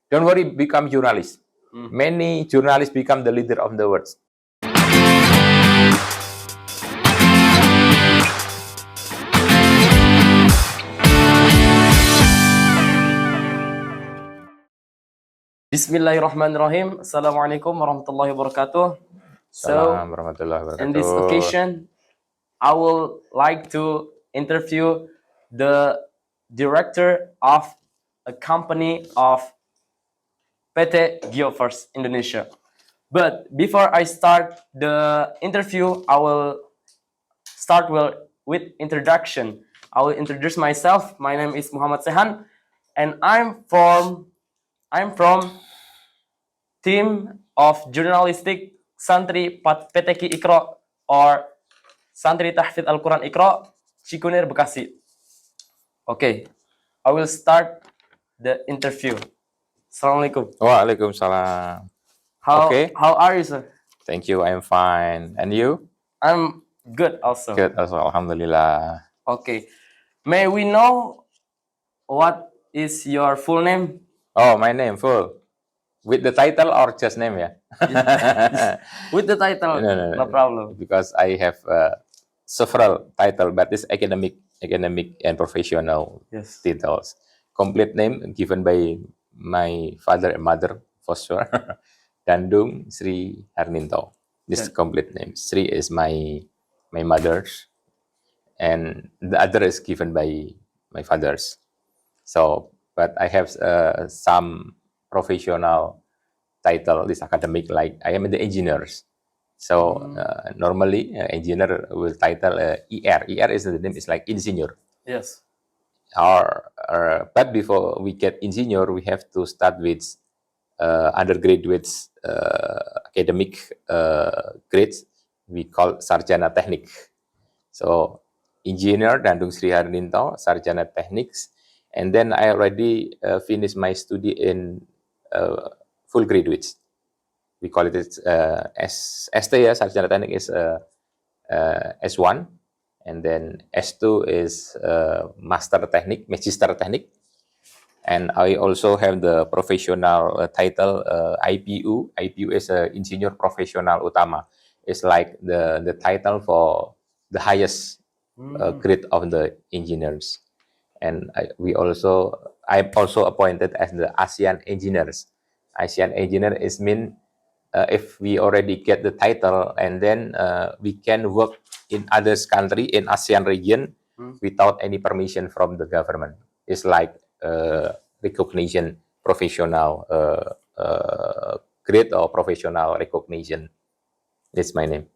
Don't worry, become journalist. Many journalists become the leader of the world. Bismillahirrahmanirrahim. Assalamualaikum warahmatullahi wabarakatuh. Salam warahmatullahi wabarakatuh. In this occasion, I would like to interview the director of a company of PT Geofirst Indonesia. But before I start the interview, I will start with introduction. I will introduce myself. My name is Muhammad Sehan, and I'm from team of Jurnalistik Santri PTK Ikro or Santri Tahfidz Al-Quran Ikro, Cikunir, Bekasi. Okay, I will start the interview. Assalamualaikum. Waalaikumsalam. How are you, sir? Thank you, I'm fine. And you? I'm good also. Good also, alhamdulillah. Okay. May we know what is your full name? Oh, my name full. With the title or just name, yeah? With the title, no problem. Because I have several titles, but it's academic and professional titles. Complete name given by my father and mother, for sure. Dandung Sri Harninto. This complete name. Sri is my mother's, and the other is given by my father's. So, but I have some professional title, this academic, like I am the engineers. So normally engineer will title ER. ER is the name is like engineer. Yes. But before we get engineer, we have to start with undergraduates academic grades. We call sarjana teknik. So engineer Dandung Sri Harninto, sarjana tekniks. And then I already finished my study in full graduates. We call it ST, ya, sarjana teknik is S1, and then S2 is master teknik, magister teknik. And I also have the professional title IPU. IPU is Engineer Profesional Utama. It's like the title for the highest grade of the engineers. And I'm also appointed as the ASEAN engineers. ASEAN engineer is mean if we already get the title, and then we can work in others country in ASEAN region without any permission from the government. It's like recognition, professional grade or professional recognition. It's my name.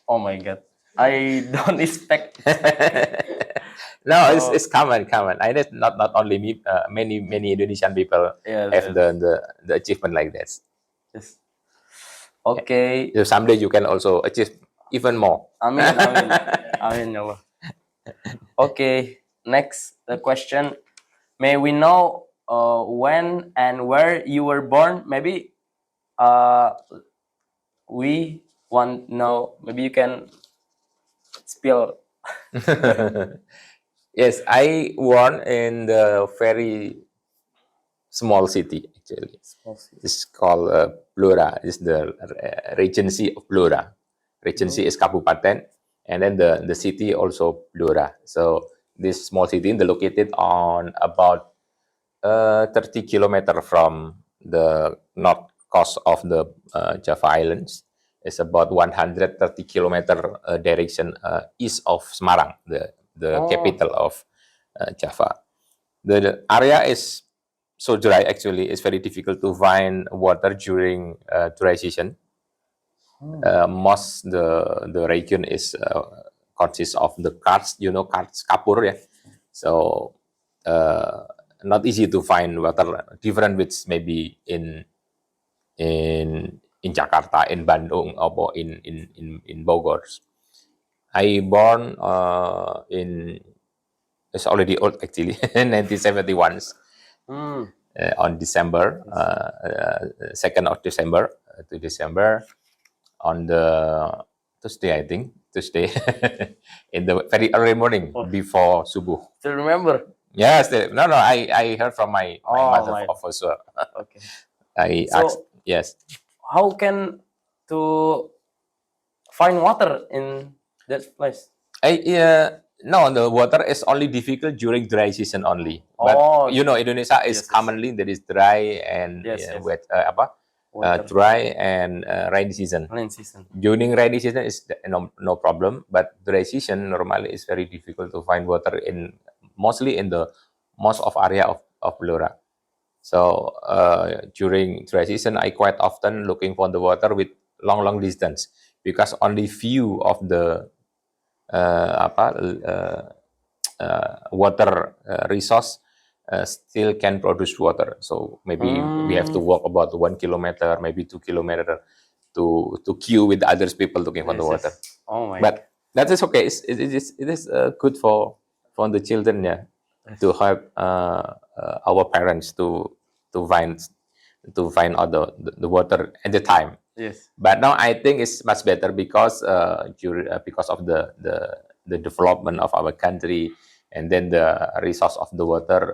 Oh my God, I don't expect. No, it's common. I know not only me. Many Indonesian people have the achievement like that. Yes. Okay. So someday you can also achieve even more. Amin. Amin, ya Allah. Okay. Next question. May we know when and where you were born? Maybe we want to know. Maybe you can spill. Yes, I born in the very small city, actually. It's called Blora. It's the Regency of Blora. Regency is Kabupaten, and then the city also Blora. So this small city is located on about 30 kilometers from the north coast of the Java Islands. It's about 130 kilometer direction east of Semarang, the capital of Java. The area is so dry, actually. It's very difficult to find water during dry season. Most the region is consists of the karst, karst kapur, yeah. So not easy to find water, different with maybe in Jakarta, in Bandung, or in Bogor. I born it's already old, actually, 1971. On December, 2nd of December to December, on the Tuesday, I think, in the very early morning before subuh. Still remember? Yes, no, no. I heard from my Oh mother my. for sure. Okay. I So asked. Yes. how can to find water in that place? No, the water is only difficult during dry season only. But Oh, Indonesia is yes, yes, commonly there is dry and yes, yes. wet, Water dry and rainy season. rain season. During rainy season is no problem, but dry season normally is very difficult to find water in mostly in the most of area of Blora. So during dry season, I quite often looking for the water with long distance because only few of the apa water resource still can produce water. So maybe we have to Mm, walk about 1 kilometer, maybe 2 kilometer to queue with others people looking for the yes, water. yes. Oh my. But that is okay. It is good for the children, yeah, Yes. to help our parents to find to find out the water at the time. Yes. But now I think it's much better because because of the development of our country and then the resource of the water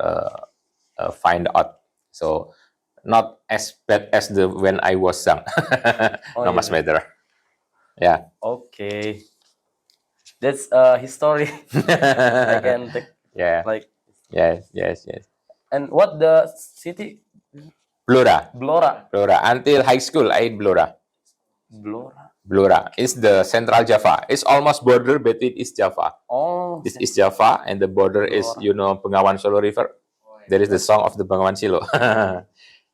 find out. So not as bad as the when I was young. Oh No, much yes. better. Yeah. Okay. That's history. I can take Yeah. like. Yes. And what the city? Blora. Blora. Until high school, I in Blora. Blora. Blora is the Central Java. It's almost border between East Java. Oh, This is Java, and the border is Blora. Bengawan Solo River. There is the song of the Bengawan Solo,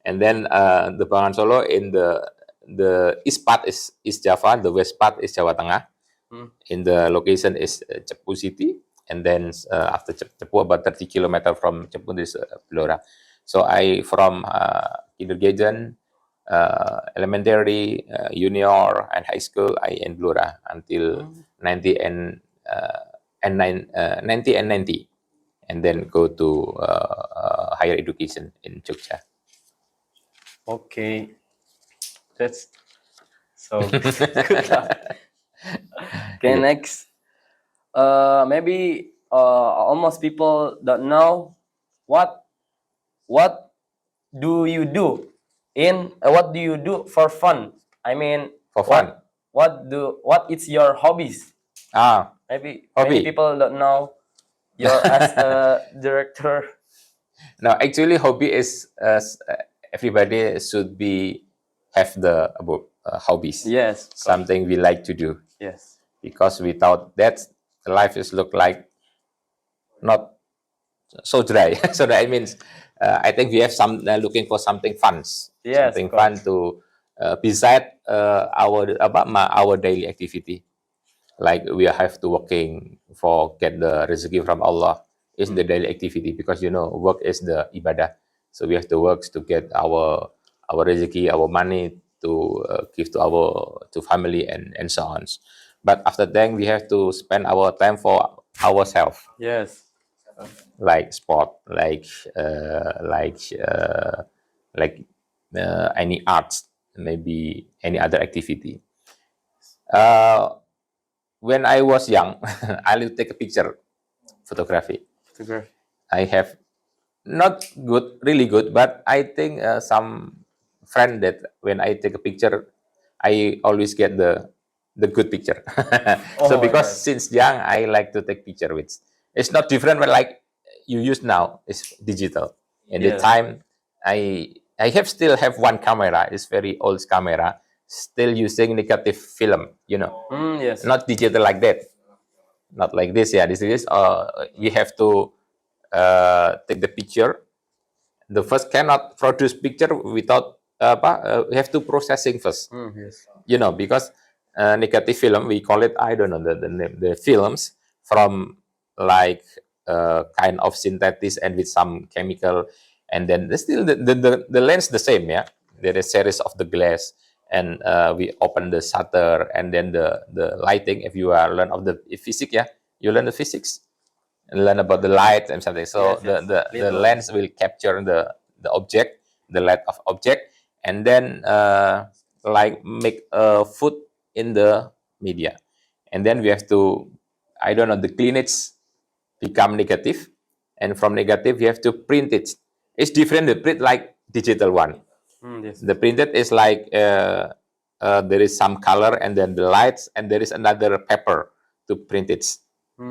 and then the Bengawan Solo in the east part is East Java, the west part is Jawa Tengah. Hmm. In the location is Cepu City, and then after Cepu, about 30 kilometers from Cepu, is Blora. So I from kindergarten, elementary, junior, and high school, I in Blora until 90 90 and 90, and then go to higher education in Jogja. Okay. That's so good luck. Okay, Okay. next. Maybe almost people don't know what what do you do in what do you do for fun? I mean, For fun. what is your hobbies? Maybe many Hobby. people don't know you're as a director. Now, actually, hobby is everybody should be have the hobbies, Yes, of course. something we like to do, Yes. because without that, life is look like not so dry. So that means I think we have some looking for something fun, Yes, something of fun course. to beside our daily activity. Like we have to working for get the rezeki from Allah is the daily activity, because work is the ibadah. So we have to work to get our rezeki, our money to give to our to family and so on. But after that, we have to spend our time for ourselves, Yes. like sport, like any arts, maybe any other activity. Uh, when I was young, I will take a picture, photography. Photography. I have not good, really good, but I think some friend that when I take a picture, I always get the good picture. So Oh my because God. since young, I like to take picture with. It's not different, but like you use now, it's digital. In the Yes. time, I have still have one camera. It's very old camera, still using negative film. Yes. Not digital like that, not like this. Yeah, this is we have to take the picture. The first cannot produce picture without we have to processing first, Yes. because negative film, we call it, I don't know the name, the films from like kind of synthesis and with some chemical, and then still the lens the same. Yeah, there is series of the glass, and we open the shutter, and then the lighting, if you are learn of the physics, yeah, you learn the physics and learn about the light and something. So Yes, yes. the Little. lens will capture the object, the light of object, and then like make a foot in the media, and then we have to, I don't know, the cleanage become negative, and from negative you have to print it. It's different. The print like digital one. Yes. The printed is like there is some color and then the lights and there is another paper to print it.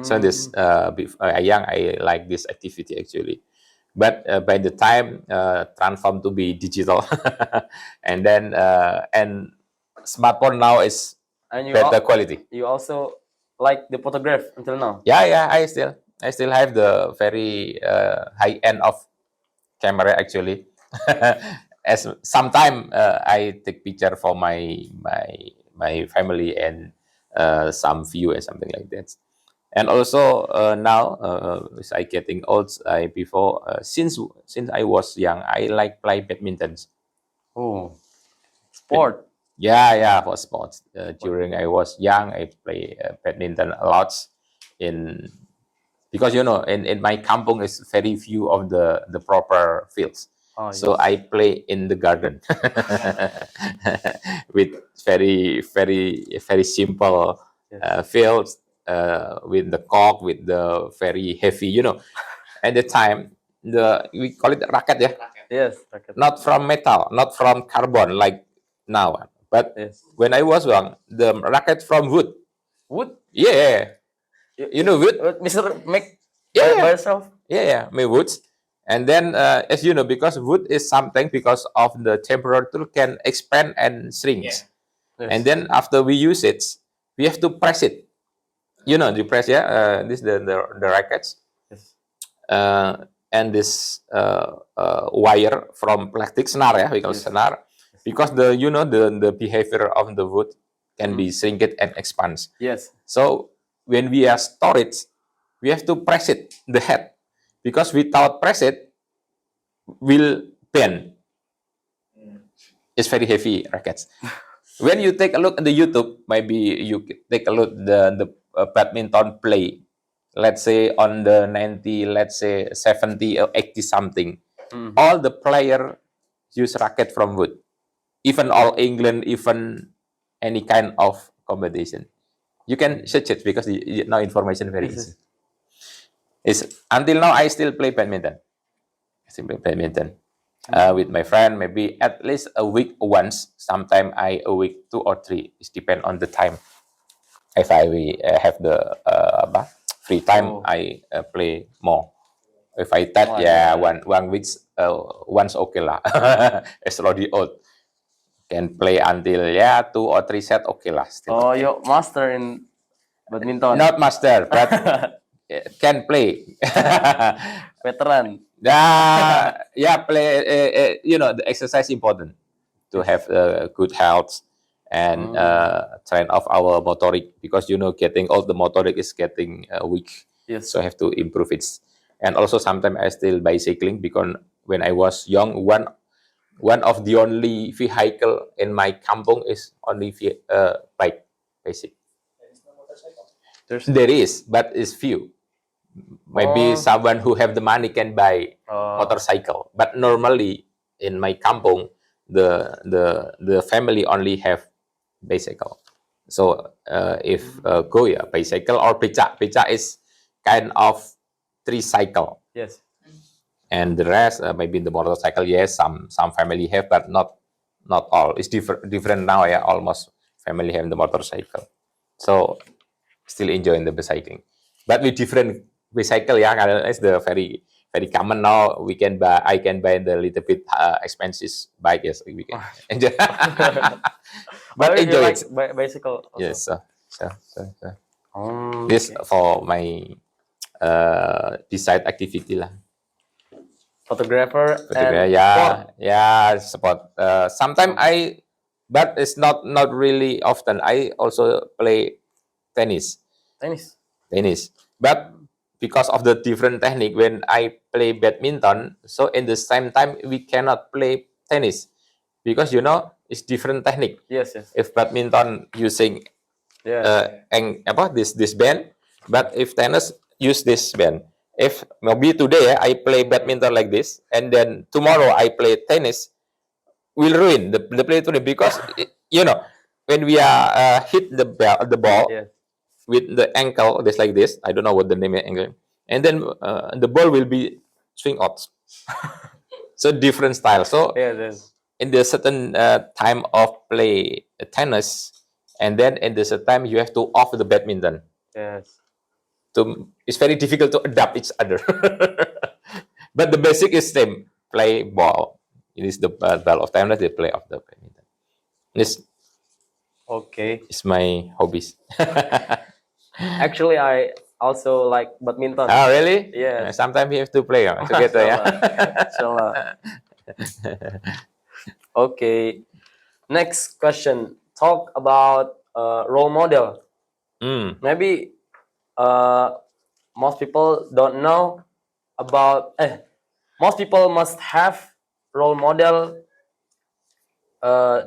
So this young I like this activity actually, but by the time transform to be digital, and then and smartphone now is And better quality. you also like the photograph until now? Yeah, I still have the very high end of camera actually. As sometime I take picture for my family and some view and something like that. And also now as I getting old, I before since I was young, I like play badminton. Oh, sport. Yeah, for sports. During I was young, I play badminton a lot in because in my kampung is very few of the proper fields. Oh, So yes. I play in the garden with very simple fields with the cork with the very heavy. At the time we call it racket, yeah. Yes. Racket. Not from metal, not from carbon like now, but Yes. when I was young, the racket from wood. Wood. Yeah, you know wood. Mr. Make Yeah, by yourself. Yeah, my woods. And then, as you know, because wood is something because of the temperature can expand and shrink. Yes. And then after we use it, we have to press it. You press, yeah. This the rackets, Yes. and this wire from plastic senar, yeah, we call senar, because the behavior of the wood can be shrinked and expands. Yes. So when we are storage, we have to press it the head because without press it will bend. It's very heavy rackets. When you take a look at the YouTube, maybe you take a look the badminton play. Let's say on the 90, let's say 70 or 80 something. All the player use racket from wood. Even all England, even any kind of competition. You can search it because now information very easy. Until now I still play badminton. With my friend, maybe at least a week once. Sometimes a week 2 or 3. It depends on the time. If I have the free time, I play more. If I touch, one week once okay lah. It's already old. Can play until 2 or 3 set okay lah. Still. Oh, you master in badminton. Not master, but can play. Veteran. Play. The exercise important to have good health and train off our motoric because getting old, the motoric is getting weak. Yes. So I have to improve it. And also sometimes I still bicycling because when I was young, one of the only vehicle in my kampung is only bike, basic. There is, but it's few. Maybe someone who have the money can buy motorcycle, but normally in my kampung, the family only have bicycle. So if go bicycle or beca is kind of tricycle. Yes. And the rest maybe the motorcycle. Yes, some family have, but not all. It's different now. Yeah, almost family have the motorcycle. So still enjoying the bicycling, but with different bicycle. Yeah, it's the very common now. I can buy the little bit expensive bike. Yes, we can enjoy. But enjoy it. Bicycle. Also. Yes, so. This for my beside activity lah. Photographer. Sport. Sometimes but it's not really often. I also play tennis. But because of the different technique, when I play badminton, so in the same time we cannot play tennis because it's different technique. Yes. If badminton using this band, but if tennis use this band. If maybe today I play badminton like this, and then tomorrow I play tennis, will ruin the play today because when we are hit the ball with the ankle, just like this. I don't know what the name is ankle. and then the ball will be swing out. So different style. So Yes. in the certain time of play tennis, and then in the certain time you have to off the badminton. Yes. So it's very difficult to adapt each other. But the basic is same. Play ball. It is the ball of tennis. They play of the badminton. This Okay. is my hobbies. Actually, I also like badminton. Oh, really? Yes. Sometimes we have to play together. Yeah. Inshallah. Okay. Next question. Talk about role model. Maybe most people don't know about. Most people must have role model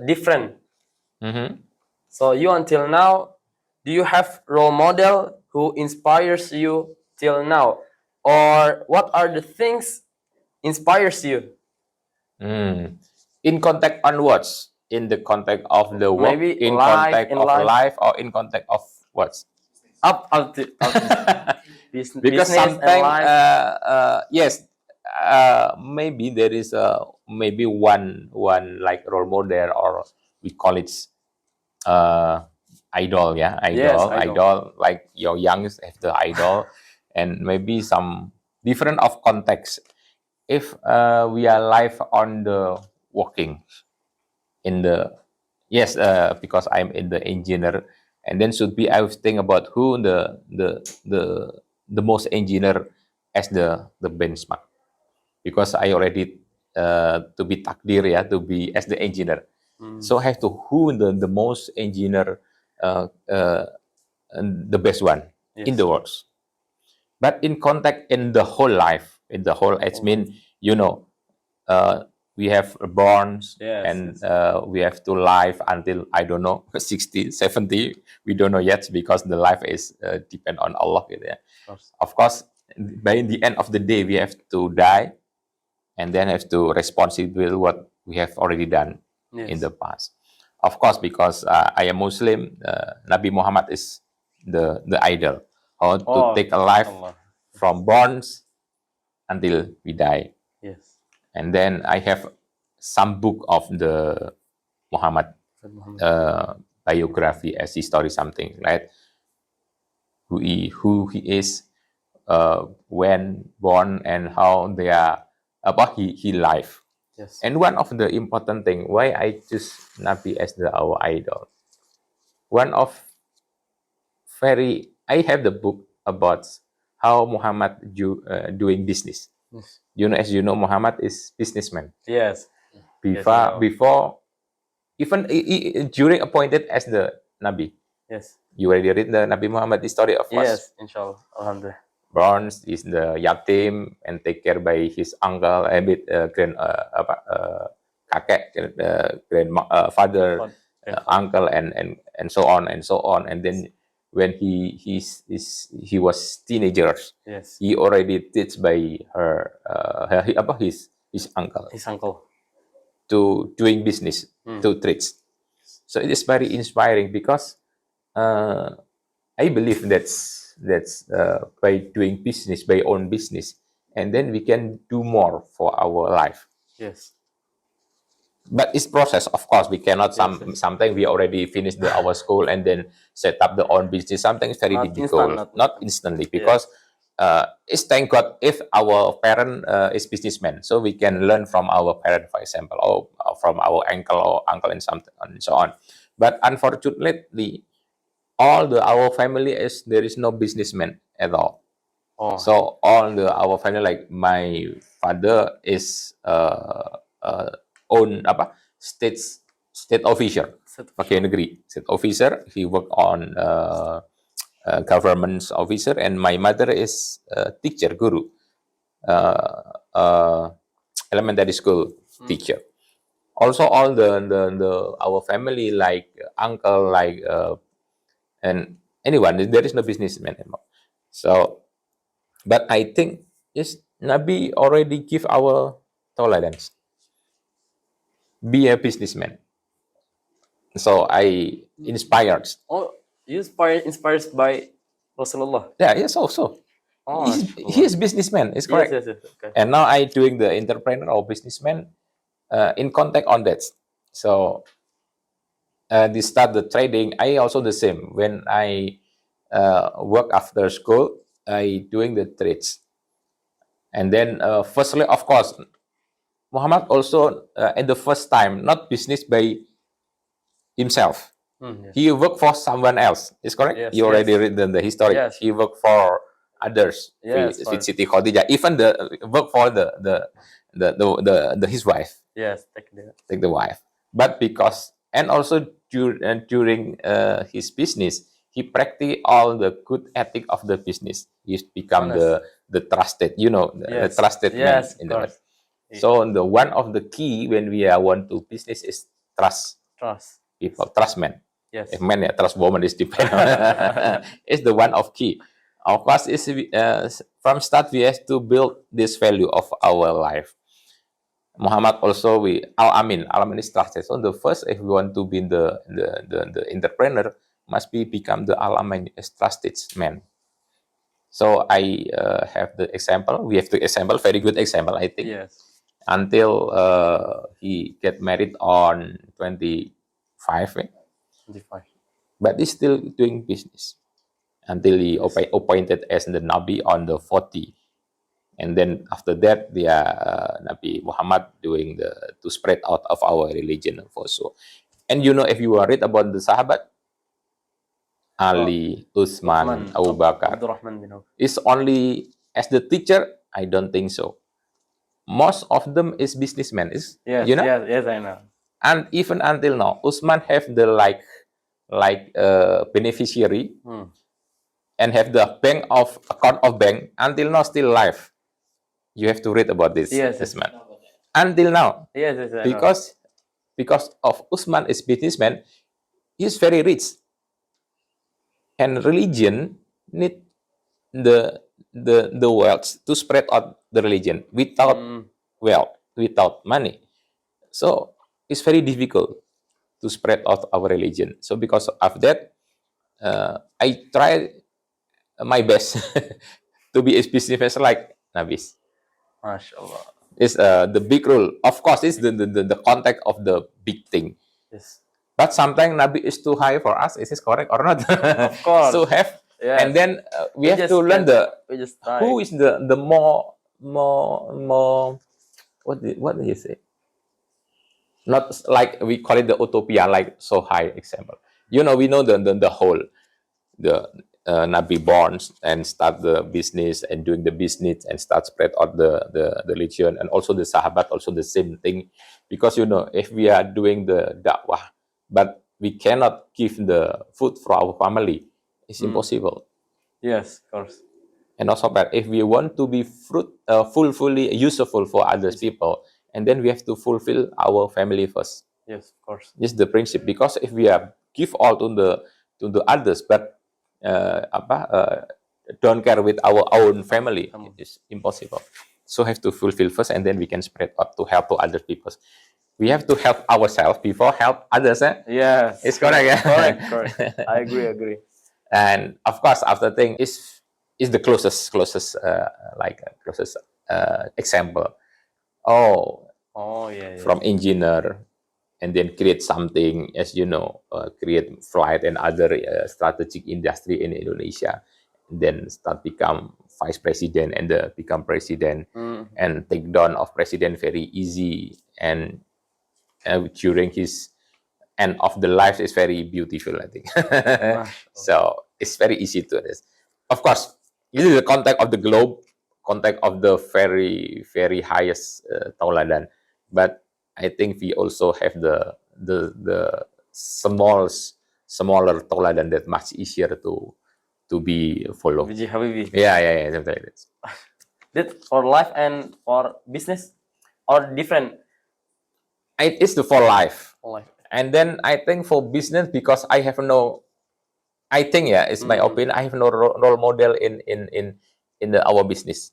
different. So you until now, do you have role model who inspires you till now, or what are the things inspires you? In contact on what? In the context of the work, Maybe in life, context in of life. life, or in context of what? Up to Because business and sometimes, life. yes, maybe there is maybe one like role model, or we call it idol. Yeah, Yes, idol, idol. Like your youngs have the idol, and maybe some different of context. If we are live on the working in the, yes, because I'm in the engineer, and then should be I would think about who the most engineer as the benchmark, because I already to be takdir, yeah, to be as the engineer. So I have to who the most engineer, and the best one in Yes. the world. But in contact in the whole life, in the whole, it means, uh, we have born, Yes, and we have to live until, I don't know, 60, 70. We don't know yet, because the life is depend on Allah. Gitu ya. Of course, by the end of the day, we have to die, and then have to responsible what we have already done in the past. Of course, because I am Muslim, Nabi Muhammad is the idol. How to take a life from born until we die. Yes. And then I have some book of the Muhammad biography as history, something, right? Who he is, when born, and how they are about he life. Yes. And one of the important thing why I choose Nabi as our idol. One of very, I have the book about how Muhammad doing business. Yes. As you know, Muhammad is businessman. Yes. Before even during appointed as the Nabi. Yes. You already read the Nabi Muhammad story, of course. Yes. Inshallah. Alhamdulillah. Bronze is the yatim and take care by his uncle, a bit kakek, grandfather, uncle, and so on and so on. And then when he was teenagers, Yes. he already teach by his uncle His uncle. to doing business, to trades. So it is very inspiring, because I believe that's by doing business, by own business, and then we can do more for our life. Yes. But it's process, of course. We cannot sometimes we already finished our school and then set up the own business. Something is very Not difficult, instant, not instantly, because it's thank God if our parent is businessman, so we can learn from our parent, for example, or from our uncle and something and so on. But unfortunately, our family there is no businessman at all. Oh. So our family, like my father is own state officer, pakai negeri, state officer. He worked on government officer, and my mother is teacher, guru, elementary school teacher. Also, all the our family, like uncle, like and anyone, there is no businessman anymore. So, but I think is Nabi already give our tolerance. Be a businessman. So I inspired. Oh, you inspired by Rasulullah. Yeah, yes, also. Oh, He is businessman, is correct. yes, yes, yes. Okay. And now I doing the entrepreneur or businessman in contact on that. So they start the trading. I also the same. When I work after school, I doing the trades. And then firstly, of course, Muhammad also at the first time not business by himself. Yes. He worked for someone else. Is correct? Yes, You already yes. read the history. Yes. He worked for others. Yes, With Siti Khadijah. Even the work for the his wife. Yes, Take the wife. But because and also during his business, he practiced all the good ethic of the business. He become Honest. the trusted, the Yes. trusted man Yes, in of the world. course. So the one of the key when we are want to business is trust Trust. people, trust men. Yes. If men, trust woman is depend on. It's the one of key. Of course, is from start we have to build this value of our life. Muhammad also Al-Amin is trusted. So the first, if we want to be the entrepreneur, must be become the Al-Amin is trusted man. So I have the example. We have the example, very good example, I think. Yes. Until he get married on 25, 25. but he's still doing business until he appointed as the Nabi on the 40. And then after that, Nabi Muhammad doing to spread out of our religion also. And if you read about the Sahabat, Ali, Uthman, Abu Bakar, Abdurrahman bin Auf. is only as the teacher? I don't think so. Most of them is businessmen, Yes, yes, I know. and even until now, Uthman have the beneficiary and have the account of bank until now still live. You have to read about this. Yes, this yes. man until now Yes, yes, I know. because of Usman is businessman, he's very rich, and religion need the wealth to spread out the religion without wealth, without money. So it's very difficult to spread out our religion. So because of that, I try my best to be a business like Nabis. MashaAllah. Is the big rule. Of course, it's the context of the big thing. Yes. But sometimes Nabi is too high for us. Is this correct or not? Of course. So have, Yes. and then we have just to learn we just try. who is the more what do you say? Not like we call it the utopia, like so high example. We know the whole the Nabi born and start the business and doing the business and start spread out the religion, and also the Sahabat also the same thing, because if we are doing the dakwah but we cannot give the food for our family, it's impossible. Yes, of course. And also, but if we want to be fully useful for others people, and then we have to fulfill our family first. Yes, of course. This is the principle, because if we are give all to the others but don't care with our own family, it's impossible. So have to fulfill first, and then we can spread out to help to other people. We have to help ourselves before help others. Yes, It's correct. correct. I agree. And of course, after thing is the closest example. Oh, yeah. From engineer, and then create something, as create flight and other strategic industry in Indonesia, and then start become vice president and become president, and take down of president very easy, and during his end of the life is very beautiful, I think. So it's very easy to this. Of course, this is the context of the globe, context of the very very highest tauladan, but I think we also have the smaller tauladan that much easier to be followed. Biji Habibi. Yeah, something like that. That for life and for business or different? It is for life. For life. And then I think for business, because I have no, I think it's my opinion, I have no role model in our business.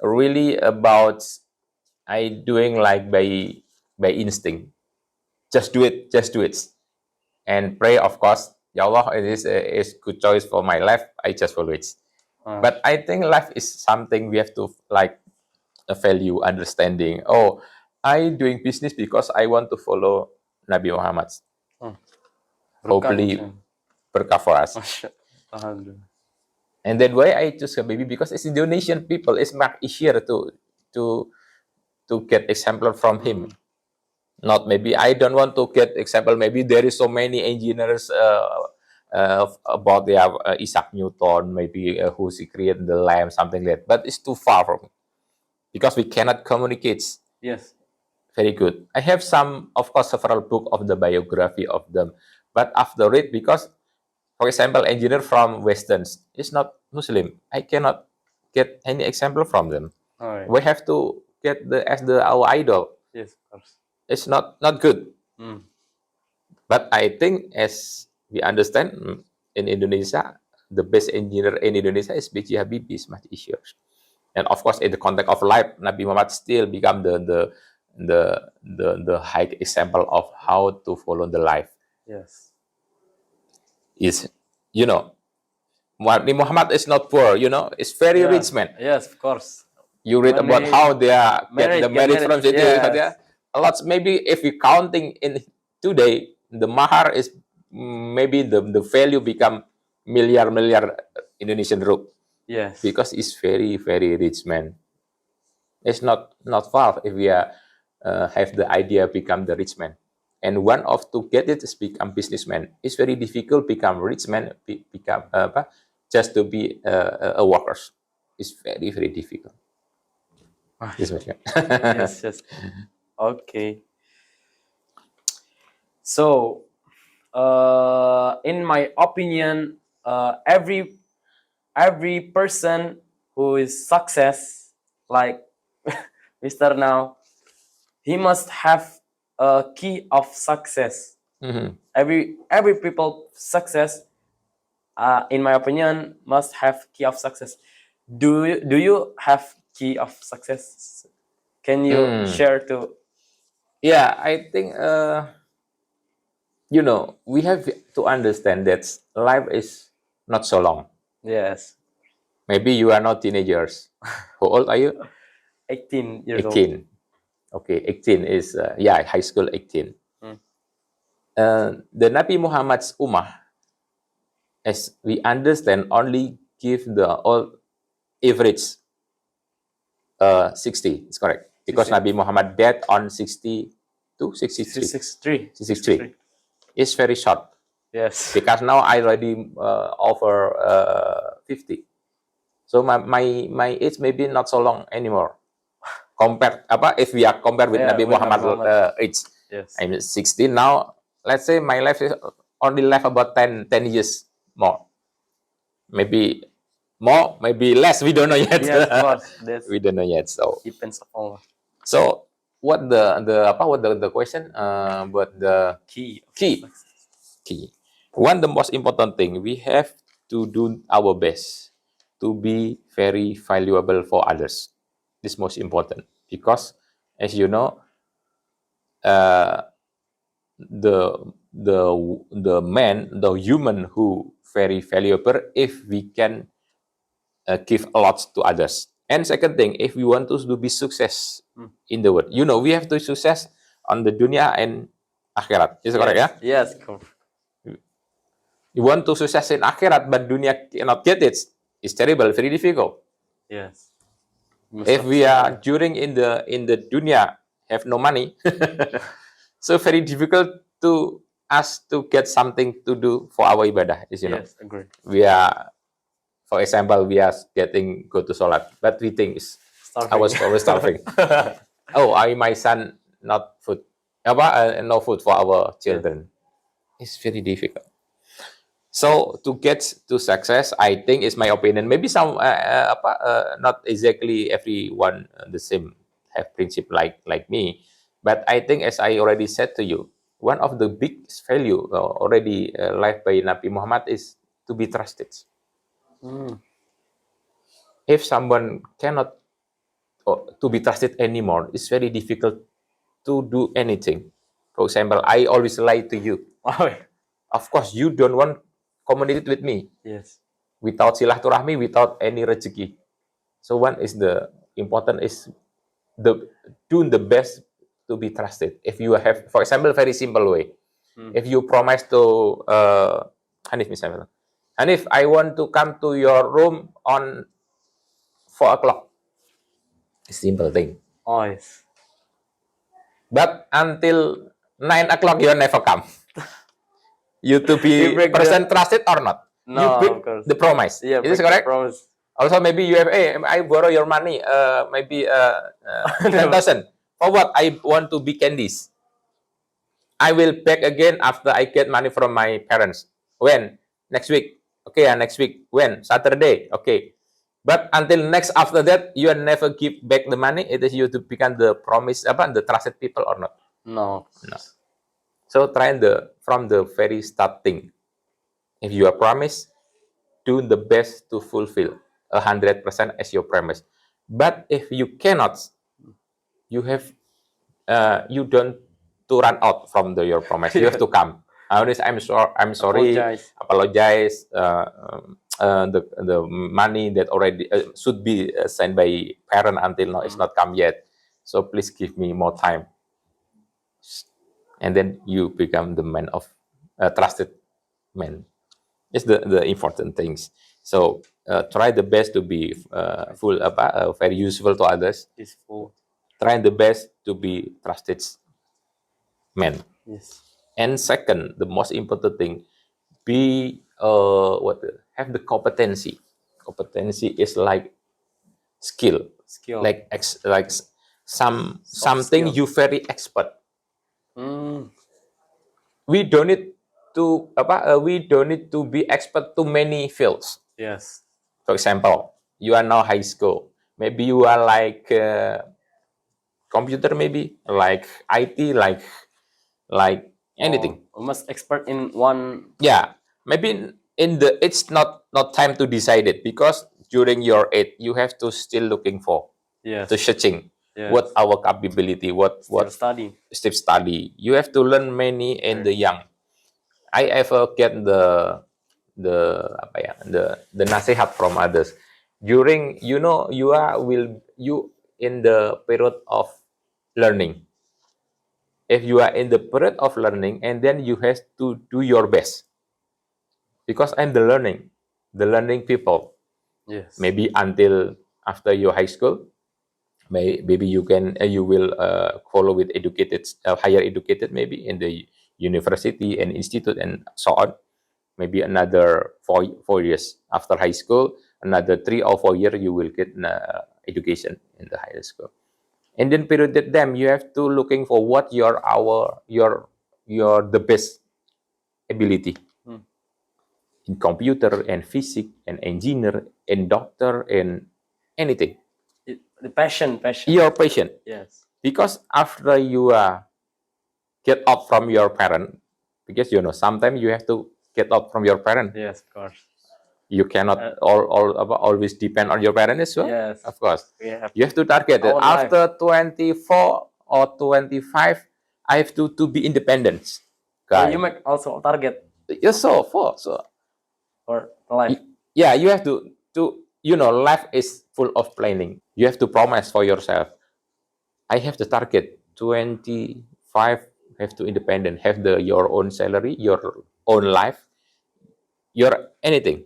Really about I doing like by instinct. Just do it, and pray. Of course, Ya Allah, it is good choice for my life. I just follow it. But I think life is something we have to like value, understanding. Oh, I doing business because I want to follow Nabi Muhammad. Hopefully, berkah for us. Alhamdulillah. And then why I choose Habibi, because it's Indonesian people. It's much easier to to get example from him. Not maybe I don't want to get example. Maybe there is so many engineers about Isaac Newton, maybe who's created the lamp, something like that. But it's too far from it because we cannot communicate Yes. very good. I have some, of course, several book of the biography of them, but after it, because for example, engineer from Westerns is not Muslim, I cannot get any example from them. All right. We have to get our idol. Yes, of course. It's not good. But I think as we understand in Indonesia, the best engineer in Indonesia is B.J. Habibie, is much easier. And of course, in the context of life, Nabi Muhammad still become the high example of how to follow the life. Yes. Is Nabi Muhammad is not poor. It's very rich man. Yes, of course. You read When about they how they are get the get marriage from married, city. yes. A lot. Maybe if we counting in today, the mahar is maybe the value become milliar Indonesian rupiah Yes. because it's very rich man. It's not far if we are have the idea become the rich man. And one of to get it is become businessman. It's very difficult become rich man, become just to be a workers. It's very difficult. Yes. Yes. Okay. So, in my opinion, every person who is success, like Mr. Now, he must have a key of success. Every people success, in my opinion, must have key of success. Do you have key of success? Can you share to? Yeah, I think we have to understand that life is not so long. Yes. Maybe you are not teenagers. How old are you? 18 years 18. old. Okay, 18 is high school 18. The Nabi Muhammad's ummah, as we understand, only give the all average 60. It's correct because 60. Nabi Muhammad died on 62, 63. 63. It's very short. Yes. Because now I already over 50. So my age maybe not so long anymore. If we are compared with Nabi Muhammad age. Yes. I'm 16 now. Let's say my life is only left about 10 years more. Maybe more, maybe less. We don't know yet. Yes, of course. We don't know yet. So depends on Allah. So what the question? What the Key. One the most important thing, we have to do our best to be very valuable for others. This is most important because, as you know, the man, the human who very valuable if we can give a lot to others. And second thing, if we want to be success in the world, we have to success on the dunya and akhirat. Is it correct? Yeah. Yes. Correct. You want to success in akhirat, but dunya cannot get it. It's terrible, very difficult. Yes. If we are during in the dunya have no money, so very difficult to us to get something to do for our ibadah. Yes, agree. We are, for example, we are getting go to salat, but we think I was always starving. My son not food, no food for our children. It's very difficult. So to get to success, I think is my opinion. Maybe some not exactly everyone the same have principle like me, but I think as I already said to you, one of the biggest value already life by Nabi Muhammad is to be trusted. If someone cannot to be trusted anymore, it's very difficult to do anything. For example, I always lie to you. Of course, you don't want communicate with me. Yes. without silaturahmi, without any rezeki. So one is the important is the doing the best to be trusted. If you have, for example, very simple way, if you promise to Hanif misalnya, Hanif, I want to come to your room on 4 o'clock. Simple thing. Oh, yes. But until 9 o'clock, you never come. You to be You break person trusted or not? No, You break of course. the promise. Yeah, Is this break the correct? promise. Also, maybe you have, hey, I borrow your money, maybe 10,000. For what? I want to be candies. I will back again after I get money from my parents. When? Next week. Okay, next week. When? Saturday. Okay. But until next after that, you never give back the money. It is you to become the promise, the trusted people or not. No. No. So try from the very starting. If you are promised, do the best to fulfill 100% as your promise. But if you cannot, you have you don't to run out from your promise. You have to come. I'm sorry. Apologize. The money that already should be sent by parent until now is not come yet. So please give me more time. And then you become the man of trusted man. It's the important things. So try the best to be very useful to others. Peaceful. Try the best to be trusted man. Yes. And second, the most important thing, be have the competency. Competency is like skill. Like something skill. you very expert. Mm. We don't need to be expert to many fields. Yes. For example, you are now high school. Maybe you are like computer, maybe like IT, like anything. Almost expert in one. Yeah, maybe it's not time to decide it, because during your age you have to still looking for to searching what our capability, what study. Step study. You have to learn many in the young. I ever get the nasihat from others during you in the period of learning. If you are in the period of learning, and then you have to do your best, because I'm the learning people. Yes. Maybe until after your high school, maybe you will follow with educated, higher educated, maybe in the university and institute and so on. Maybe another 4 years after high school, another 3 or 4 years you will get education in the higher school. And then period that time you have to looking for what your the best ability in computer and physics and engineer and doctor and anything. The passion. Your passion. Yes. Because after you get up from your parent, because sometimes you have to get up from your parent. Yes, of course. You cannot always depend on your parent as well. Yes, of course. You have to target that after 24 or 25, I have to be independent. You make also a target. Yes, so For life. Yeah, you have to life is full of planning. You have to promise for yourself. I have the target 25. Have to independent. Have your own salary, your own life, your anything.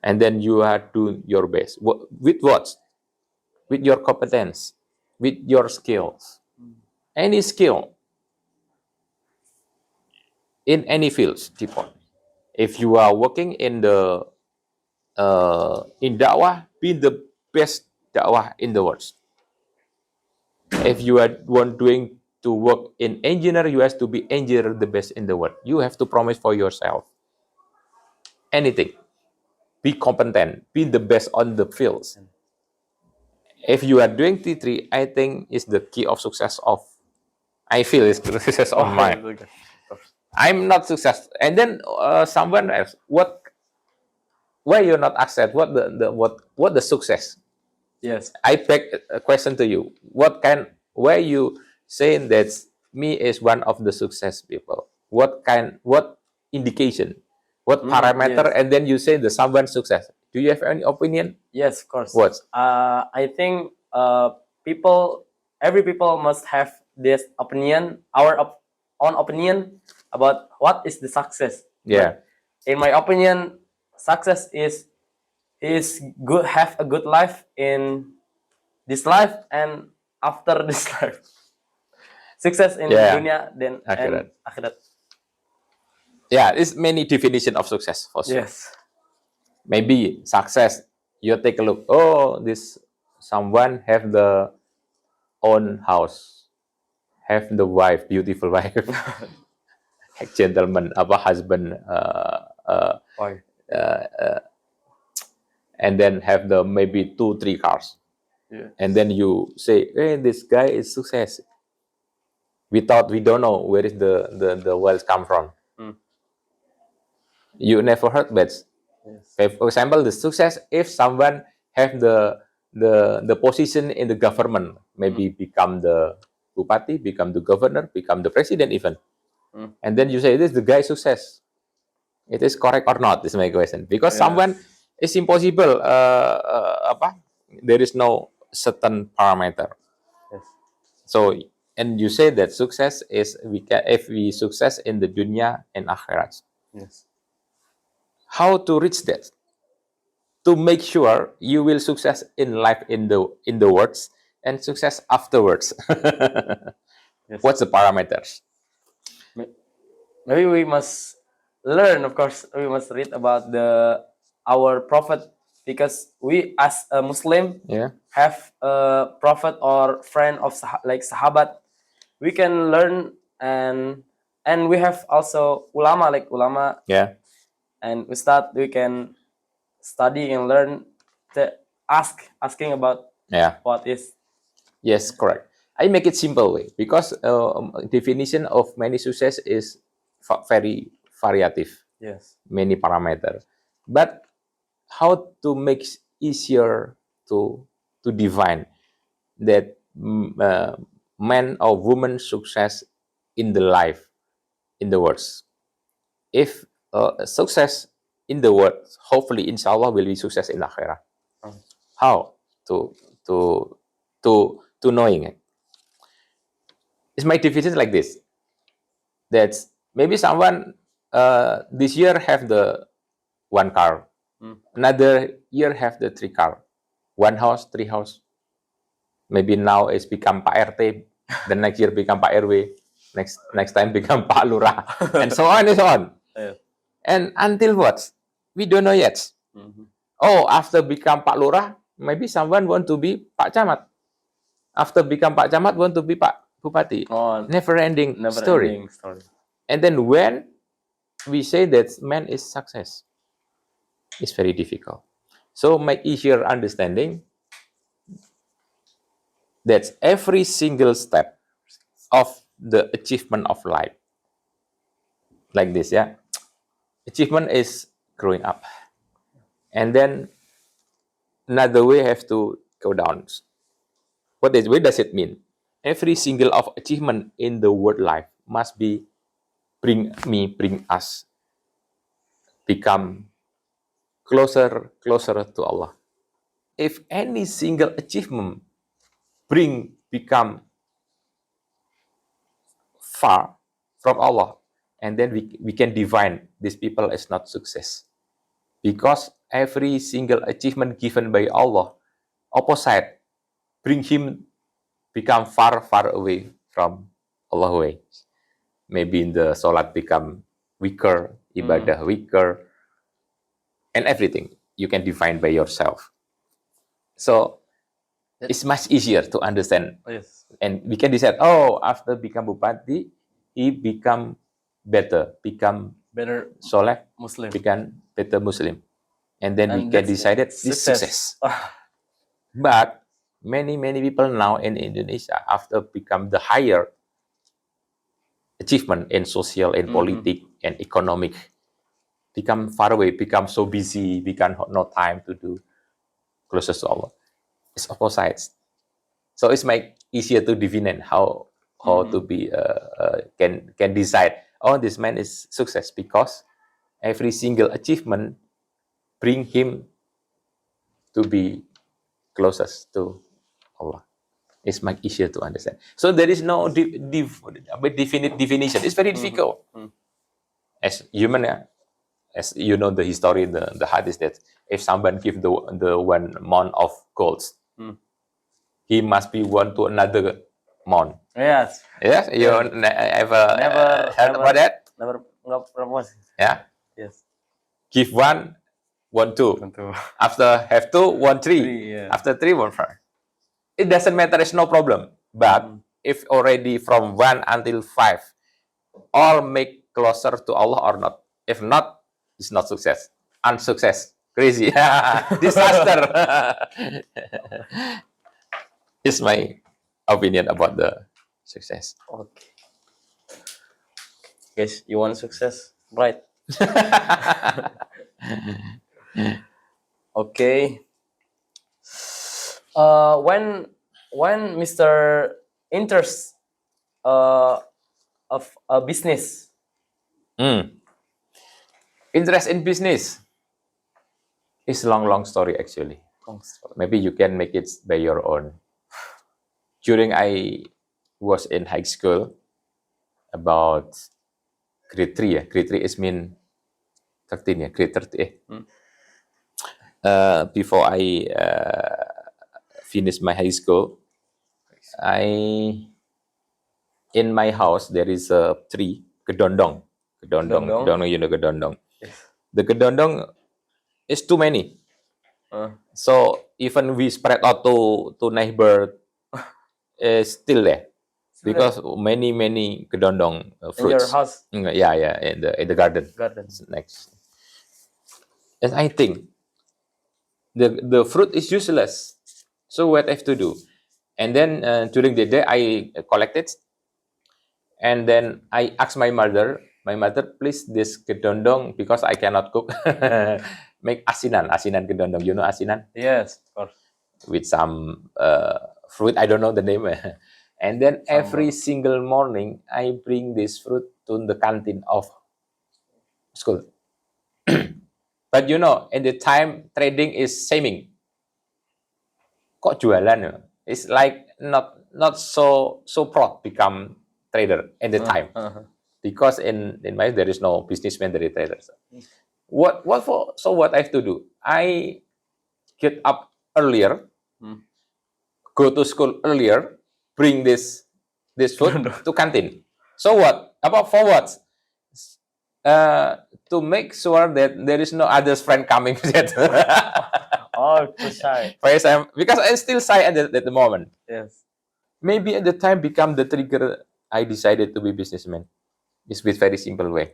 And then you have to do your best. With what? With your competence, with your skills. Any skill in any fields, people. If you are working in the in dakwah, be the best dakwah in the world. If you are one doing to work in engineer, you have to be engineer the best in the world. You have to promise for yourself. Anything. Be competent. Be the best on the fields. If you are doing T3, I think is the key of success of. I feel is the success of mine. I'm not success, and then someone else. Why you not accept? What the success? Yes. I beg a question to you. Why you saying that me is one of the success people? What indication? What parameter, yes. and then you say the someone success. Do you have any opinion? Yes, of course. What? I think every people must have this opinion, own opinion about what is the success. Yeah. But in my opinion, success is good, have a good life in this life and after this life. Success in Yeah. dunia then and Akhirat. akhirat. Yeah, there's many definition of success for sure. Yes. Maybe success, you take a look. Oh, this someone have the own house, have the wife, beautiful wife, gentleman, husband, Why? and then have the maybe 2-3 cars, Yeah. and then you say, hey, this guy is success. We don't know where is the wealth come from. Mm. You never heard that. Yes. For example, the success, if someone have the position in the government, maybe become the bupati, become the governor, become the president even, and then you say this the guy success. It is correct or not? Is my question. Because Yes. someone is impossible. There is no certain parameter. Yes. So, and you say that success is if we success in the dunya and akhirat. Yes. How to reach that? To make sure you will success in life in the words and success afterwards. Yes. What's the parameters? Maybe we must learn, of course, we must read about our prophet, because we as a Muslim Yeah. have a prophet or friend of like sahabat. We can learn, and we have also ulama, like ulama Yeah. and ustad. We can study and learn to asking about Yeah. what is. Yes, correct. I make it simple way because definition of many success is very variative, Yes. many parameter. But how to make easier to define that man or woman success in the life, in the words. If success in the world, hopefully inshallah will be success in akhirah. How to to to knowing it? It's my definition like this. That's maybe someone this year have the one car, another year have the 3 car, one house, 3 house. Maybe now it's become Pak RT, the next year become Pak RW, next time become Pak Lurah, and so on and so on. Yeah. And until what? We don't know yet. Oh, after become Pak Lurah, maybe someone want to be Pak Camat. After become Pak Camat, want to be Pak Bupati. Oh, Never ending story. ending story. And then when we say that man is success, it's very difficult. So make easier understanding that every single step of the achievement of life, like this, yeah. Achievement is growing up. And then another way have to go down. What does it mean? Every single of achievement in the world life must be bring us become closer to Allah. If any single achievement become far from Allah, and then we can define these people as not success, because every single achievement given by Allah opposite bring him become far away from Allah way. Maybe in the salat become weaker, ibadah weaker, and everything you can define by yourself. So it's much easier to understand. Yes. And we can decide, oh, after become bupati, he become better Better soleh, Muslim. become better Muslim. And then we And can that's decide that this success. But many people now in Indonesia, after become the higher achievement in social and politic and economic, become far away, become so busy, become no time to do closest to Allah. It's opposites. So it's make easier to define how to be can decide. Oh, this man is success because every single achievement bring him to be closest to Allah. It's much easier to understand. So there is no definite definition. It's very difficult. As human, as you know, the history, the hadith that if someone give the 1 month of gold, he must be one to another month. Yes. Yes, you ever heard about that? Never promote. Yeah. Yes. Give 1, 1, 2. Tentu. After have 2, 1, 3. 3, yeah. After 3, 1, 4. It doesn't matter. It's no problem. But if already from 1 until 5, all make closer to Allah or not. If not, it's not success. Unsuccess. Crazy. Disaster. It's my opinion about the success. Okay. Guys, you want success, right? Okay. When Mr. enters of a business, Interest in business is long story actually. Maybe you can make it by your own. During I was in high school, about grade 3, grade 3 is mean 13, grade 30. Before I finished my high school, in my house there is a tree, kedondong. Kedondong, you know kedondong. Yes. The kedondong is too many. So even we spread out to neighbor, is still there. Because many kedondong fruits. In your house? Yeah, in the garden. Next. And I think the fruit is useless. So what I have to do? And then during the day I collect it, and then I asked my mother, please this kedondong, because I cannot cook, make asinan kedondong. You know asinan? Yes, of course. With some fruit, I don't know the name. And then every single morning, I bring this fruit to the canteen of school. But you know, at the time, trading is saving. Kok jualan ya? It's like not so proud become trader at the time. Because in my there is no businessman that is trader. What I have to do? I get up earlier, go to school earlier, bring this food to canteen. So what? For what? To make sure that there is no other friend coming that. Oh, too shy. Because I'm still shy at the moment. Yes. Maybe at the time become the trigger. I decided to be businessman. It's with very simple way.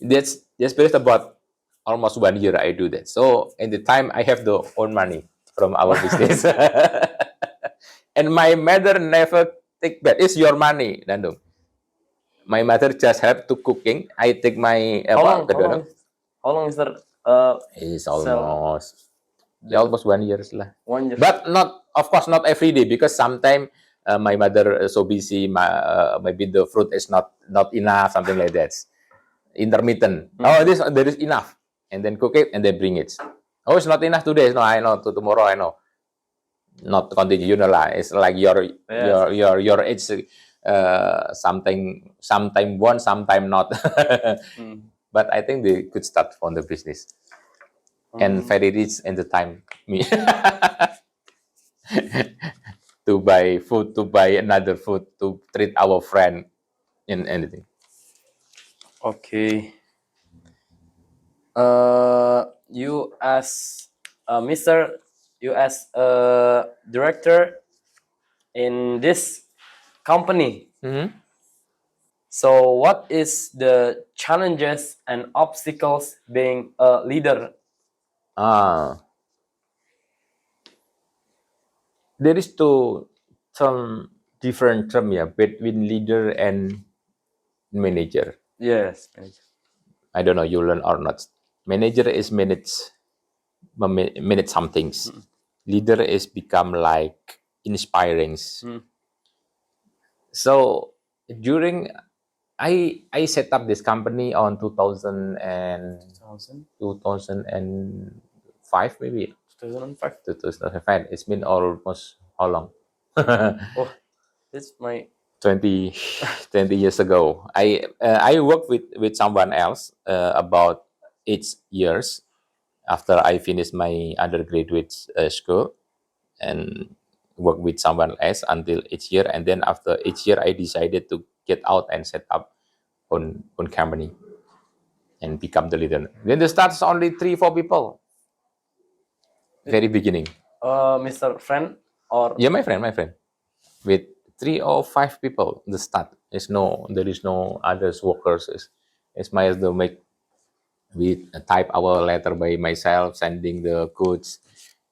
That's based about almost 1 year I do that. So in the time I have the own money from our business. And my mother never take that. It's your money, Dandung. My mother just help to cooking. I take my How long is that? It's almost 1 year lah. 1 year. But not, of course, not every day, because sometimes my mother so busy. Maybe the fruit is not enough, something like that. Intermittent. Oh, there is enough, and then cook it and then bring it. Oh, it's not enough today. No, I know. Tomorrow I know. Not continue, you know lah. It's like your age. Sometime one, sometime not. But I think they could start from the business. And very rich in the time me to buy food, to buy another food, to treat our friend in anything. Okay. You as director in this company. So what is the challenges and obstacles being a leader? There is some different term between leader and manager. Yes. I don't know you learn or not. Manager is manage some things. Leader is become like inspiring. So during I set up this company on 2000 and 2000, 2005 maybe 2005. 2005. It's been almost how long? Oh, that's my 20, 20 years ago. I worked with someone else about 8 years after I finished my undergraduate school, and work with someone else until each year, and then after each year I decided to get out and set up on company and become the leader. Then the start is only 3-4 people, very beginning. Mr. Friend or Yeah, my friend, with 3 or 5 people. The start is no, there is no others workers. It's my the make we type our letter by myself, sending the goods,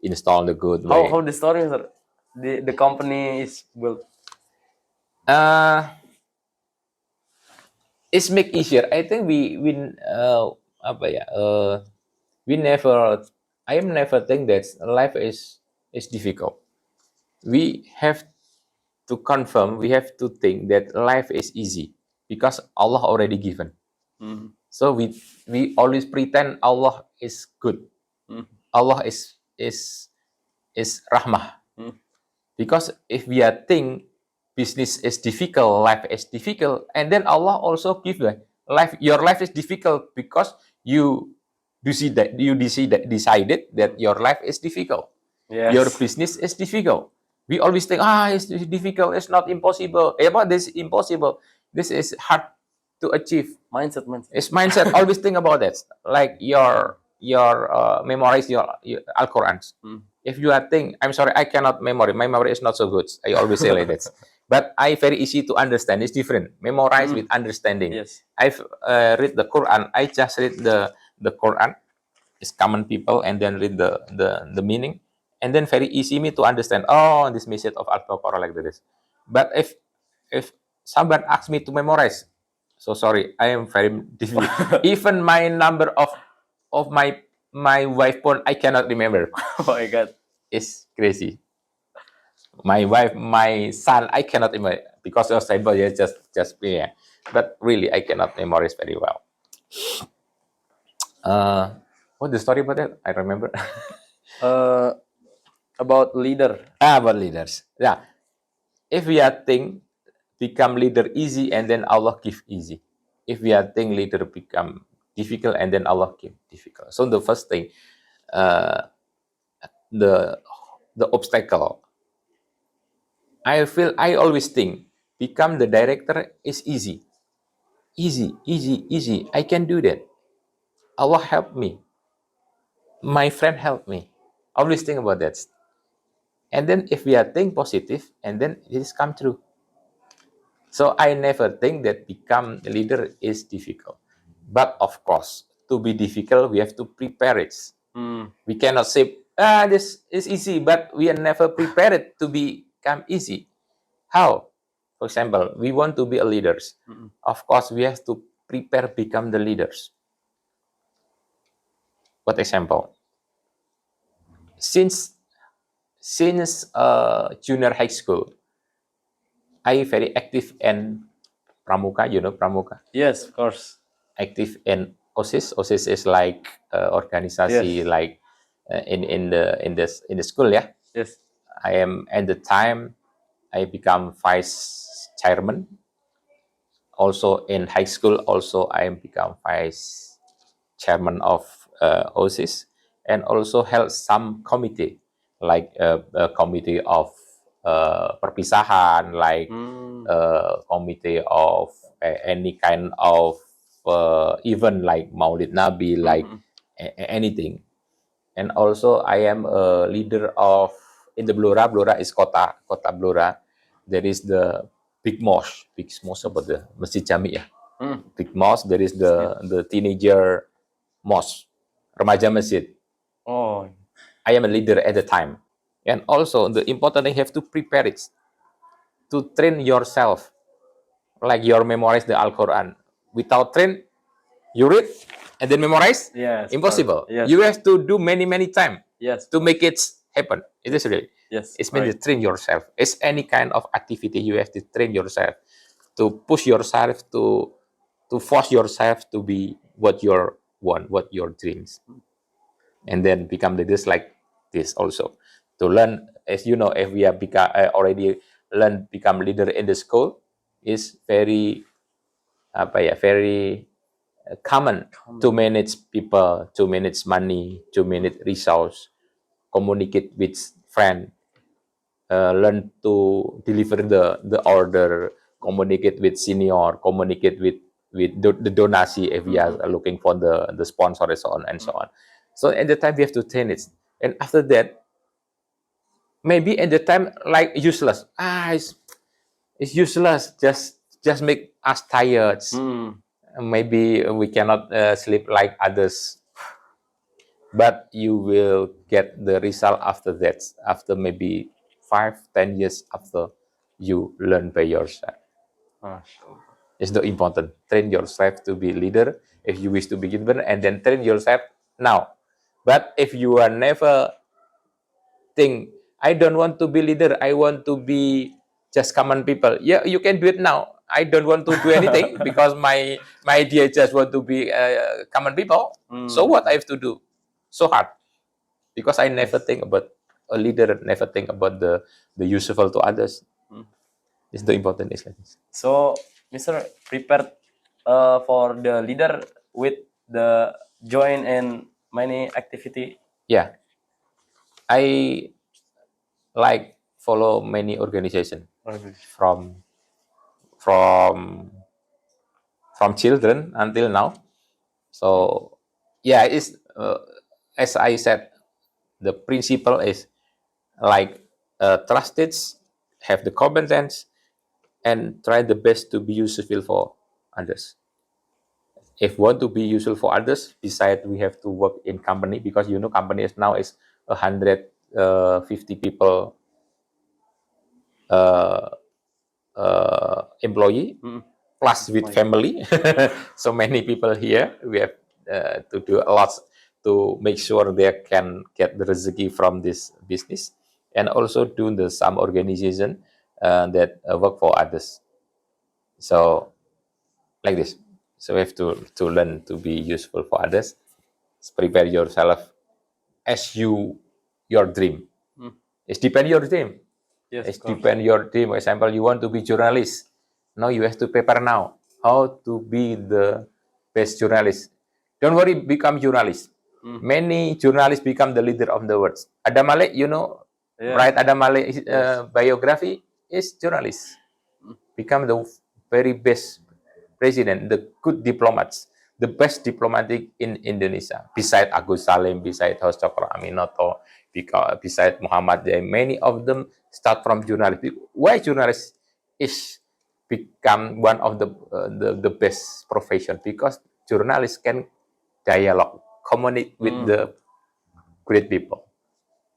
install the good how by. the story, sir? The company is built. Uh, it's make easier. I think we apa ya? We never. I am never think that life is difficult. We have to confirm. We have to think that life is easy because Allah already given. Mm. So we always pretend Allah is good. Mm. Allah is rahmah. Mm. Because if we are think business is difficult, life is difficult, and then Allah also give life. Your life is difficult because decided that your life is difficult. Yes. Your business is difficult. We always think, it's difficult. It's not impossible. But this is impossible. This is hard to achieve. mindset. It's mindset. Always think about that. Like your memorize your Al Quran. Mm. If you are think, I'm sorry, I cannot memory. My memory is not so good. I always say like that. But I very easy to understand. It's different. Memorize with understanding. Yes. I've read the Quran. I just read the Quran. It's common people, and then read the meaning, and then very easy me to understand. Oh, this message of Al-Baqarah like this. But if someone asks me to memorize, so sorry, I am very difficult. Even my number of my wife phone, I cannot remember. Oh my God. It's crazy. My wife, my son, I cannot remember because of cyber. Yeah, just yeah. But really, I cannot memorize very well. What's the story about that? I remember. About leader. About leaders. Yeah. If we are think become leader easy, and then Allah give easy. If we are think leader become difficult, and then Allah give difficult. So the first thing, the obstacle. I always think become the director is easy. Easy. I can do that. Allah help me. My friend help me. Always think about that. And then if we are think positive, and then it is come true. So I never think that become a leader is difficult. But of course, to be difficult, we have to prepare it. Mm. We cannot say, this is easy, but we are never prepared to become easy. How? For example, we want to be a leaders. Of course, we have to prepare become the leaders. What example? Since junior high school, I very active in Pramuka. You know Pramuka. Yes, of course. Active in OSIS. OSIS is like organisasi Yes. like in the school. Yeah. Yes. I am at the time I become vice chairman. Also in high school, also I become vice chairman of OSIS, and also held some committee like a committee of perpisahan, like committee of any kind of event like Maulid Nabi, like anything. And also I am a leader of in the Blora. Blora is kota Blora. There is the big mosque about the Masjid Jami ya. Big mosque. There is the teenager mosque, remaja masjid. Oh. I am a leader at the time. And also the important thing, you have to prepare it to train yourself, like you memorize the Al Quran. Without train, you read and then memorize. Yes. Impossible. Yes. You have to do many times. Yes. To make it happen. It is really. Yes. It's meant to train yourself. It's any kind of activity you have to train yourself to push yourself to to force yourself to be what your want, what your dreams, and then become leaders like this also. To learn, as you know, if we have become already learn become leader in the school, is very very common to manage people, to manage money, to manage resource, communicate with friend, learn to deliver the order, communicate with senior, communicate with the donasi if we are looking for the sponsor and so on and so on. So at the time we have to train it, and after that maybe at the time like useless. It's useless. Just make us tired. Maybe we cannot sleep like others, but you will get the result after that, after maybe 5-10 years after you learn by yourself. It's not important. Train yourself to be leader if you wish to be leader, and then train yourself now. But if you are never think, I don't want to be leader, I want to be just common people. Yeah, you can do it now. I don't want to do anything because my idea just want to be common people. So what I have to do? So hard because I never think about a leader, never think about the useful to others. It's the important is like this. So, Mr. prepared for the leader with the join in many activity. Yeah, I like follow many organization from from from children until now. So yeah, it's as I said, the principle is like trusted, have the competence, and try the best to be useful for others. If want to be useful for others, besides we have to work in company because you know company is now is 150 people uh, employee plus with family. So many people here. We have to do a lot to make sure they can get the rezeki from this business, and also do the some organization that work for others. So like this. So we have to learn to be useful for others. Prepare yourself as your dream. It's depend your dream. Yes, It's depend your dream. For example, you want to be journalist. Now you have to prepare now how to be the best journalist. Don't worry, become journalist. Many journalists become the leader of the world. Adam Malik, you know, right? Adam Malik biography is journalist. Become the very best president, the good diplomats, the best diplomatic in Indonesia. Beside Agus Salim, beside Hostokro Aminoto, beside Muhammad Jai, many of them start from journalism. Why journalist is become one of the best profession? Because journalists can dialogue, communicate with the great people.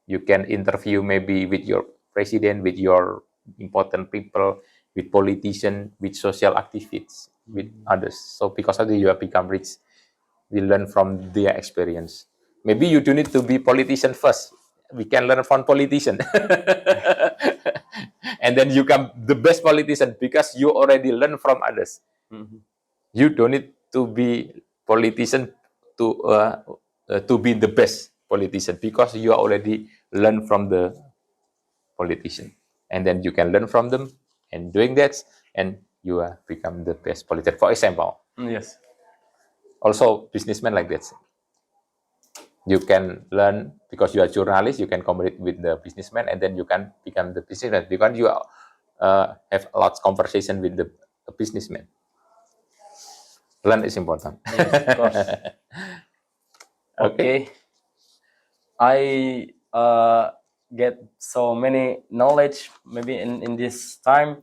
You can interview maybe with your president, with your important people, with politicians, with social activists, with others. So because of that, you have become rich. We learn from their experience. Maybe you do need to be politician first. We can learn from politician. And then you become the best politician because you already learn from others. You don't need to be politician to be the best politician because you already learn from the politician, and then you can learn from them and doing that, and you become the best politician. For example, Yes. also businessmen like that. You can learn because you are journalist. You can communicate with the businessman, and then you can become the businessman because you have a lot of conversation with the businessman. Learn is important. Yes, of course. Okay. I get so many knowledge maybe in this time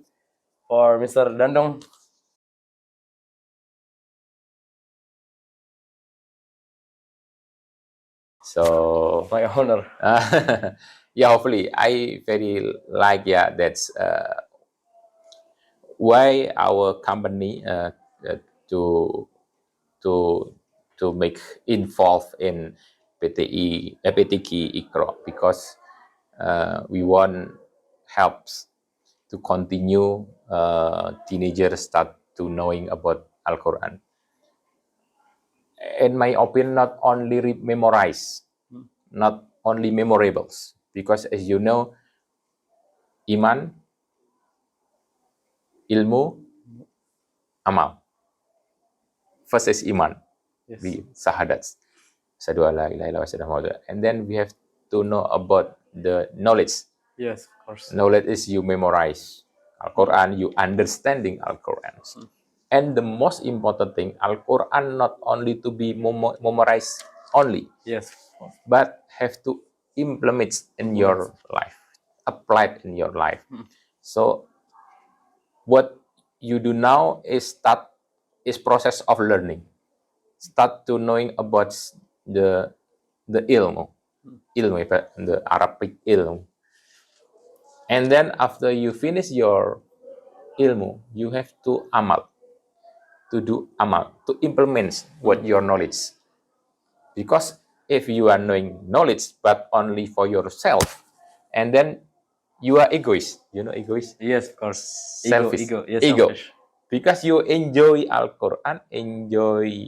for Mr. Dandung. So My honor. yeah, hopefully I very like that's why our company to to to make involved in PTI ICRO because we want helps to continue teenagers start to knowing about Al-Quran. In my opinion, not only memorize, not only memorables, because as you know, iman, ilmu, amal. First is iman, Yes. the shahadats, Asyhadu alla ilaha illallah wa asyhadu anna Muhammadan. And then we have to know about the knowledge. Yes, of course. Knowledge is you memorize Al-Quran, you understanding Al-Quran. And the most important thing, Al-Quran not only to be memorized only, Yes. but have to implement in your life, applied in your life. So what you do now is process of learning. Start to knowing about the ilmu, the Arabic ilmu. And then after you finish your ilmu, you have to do amal, to implement what your knowledge. Because if you are knowing knowledge but only for yourself, and then you are egoist. You know egoist? Yes, of course. Selfish. Ego. Yes, Ego. selfish. Because you enjoy Al-Quran, enjoy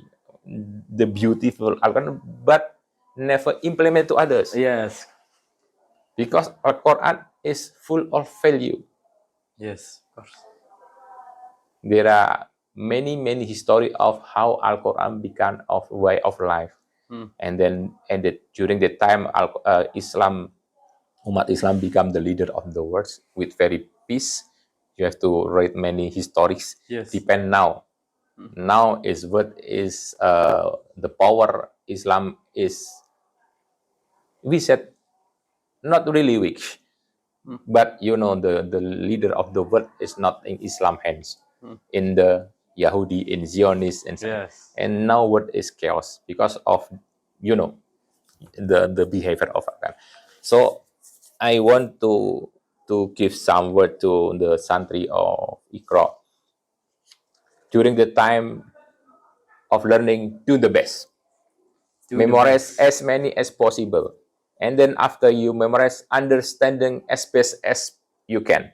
the beautiful Al-Quran, but never implement to others. Yes. Because Al-Quran is full of value. Yes, of course. There are many history of how Al-Quran became of way of life. And then during the time umat Islam become the leader of the world with very peace. You have to read many histories. Yes. Depend now. Now is what is the power Islam is. We said not really weak, but you know the leader of the world is not in Islam hands, in the Yahudi, in Zionist, and Yes. and now what is chaos because of the behavior of Afghan. So I want to give some word to the santri of Ikra. During the time of learning, do the best. Memorize as many as possible. And then after you memorize, understanding as best as you can.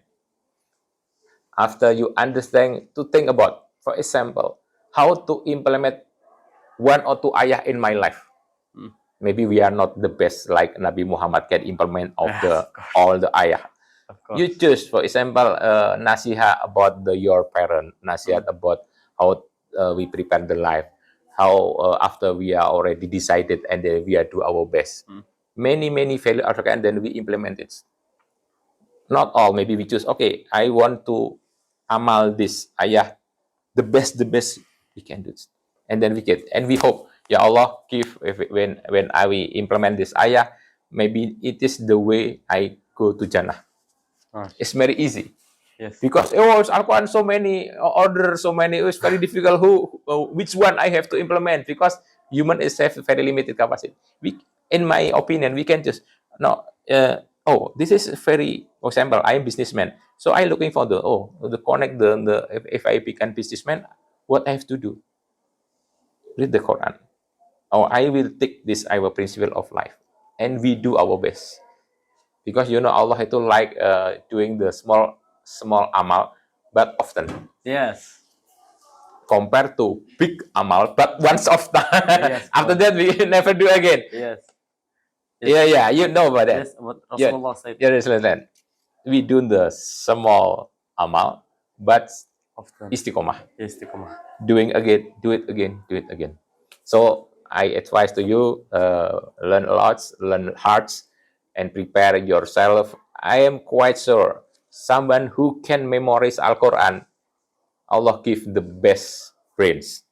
After you understand, to think about, for example, how to implement one or two ayah in my life. Maybe we are not the best like Nabi Muhammad can implement of all the ayah. You choose, for example, nasihat about your parent, nasihat about how we prepare the life, how after we are already decided and then we are do our best. Many value and then we implement it. Not all, maybe we choose, okay, I want to amal this ayah, the best we can do it. And then we get, and we hope, Ya Allah, give, when I will implement this ayah, maybe it is the way I go to Jannah. It's very easy. Yes. Because Al-Quran so many orders, so many, it's very difficult. Which one I have to implement? Because human is have very limited capacity. In my opinion, we can just this is very. For example, I am businessman, so I looking for the connect the if I become businessman, what I have to do? Read the Quran. I will take this our principle of life, and we do our best. Because Allah itu like doing the small amal, but often. Yes. Compared to big amal, but once of time. Yes, After that, we never do again. Yes. Yeah, you know about that. Yes, what Rasulullah said. Yeah, Rasulullah. We do the small amal, but Often. istiqomah. Istiqomah. Do it again. So I advise to you, learn a lot, learn hard, and prepare yourself. I am quite sure someone who can memorize Al-Quran, Allah give the best brains.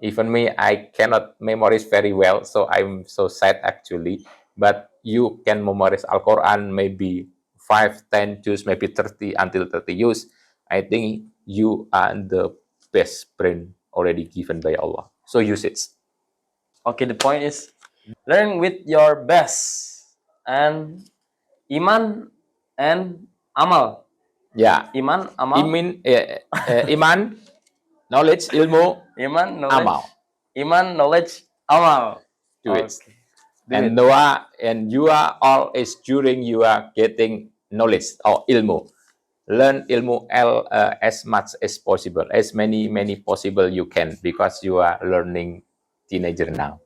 Even me, I cannot memorize very well, so I'm so sad actually. But you can memorize Al-Quran maybe 5, 10 years, maybe 30 until 30 years. I think you are the best brain already given by Allah. So use it. Okay, the point is learn with your best and iman and amal. Yeah. Iman, amal. Iman, knowledge, ilmu, Iman, knowledge. amal. Iman, knowledge, amal. Do it. Okay. And you are always during you are getting knowledge or ilmu. learn ilmu as much as possible, as many possible you can, because you are learning teenager now.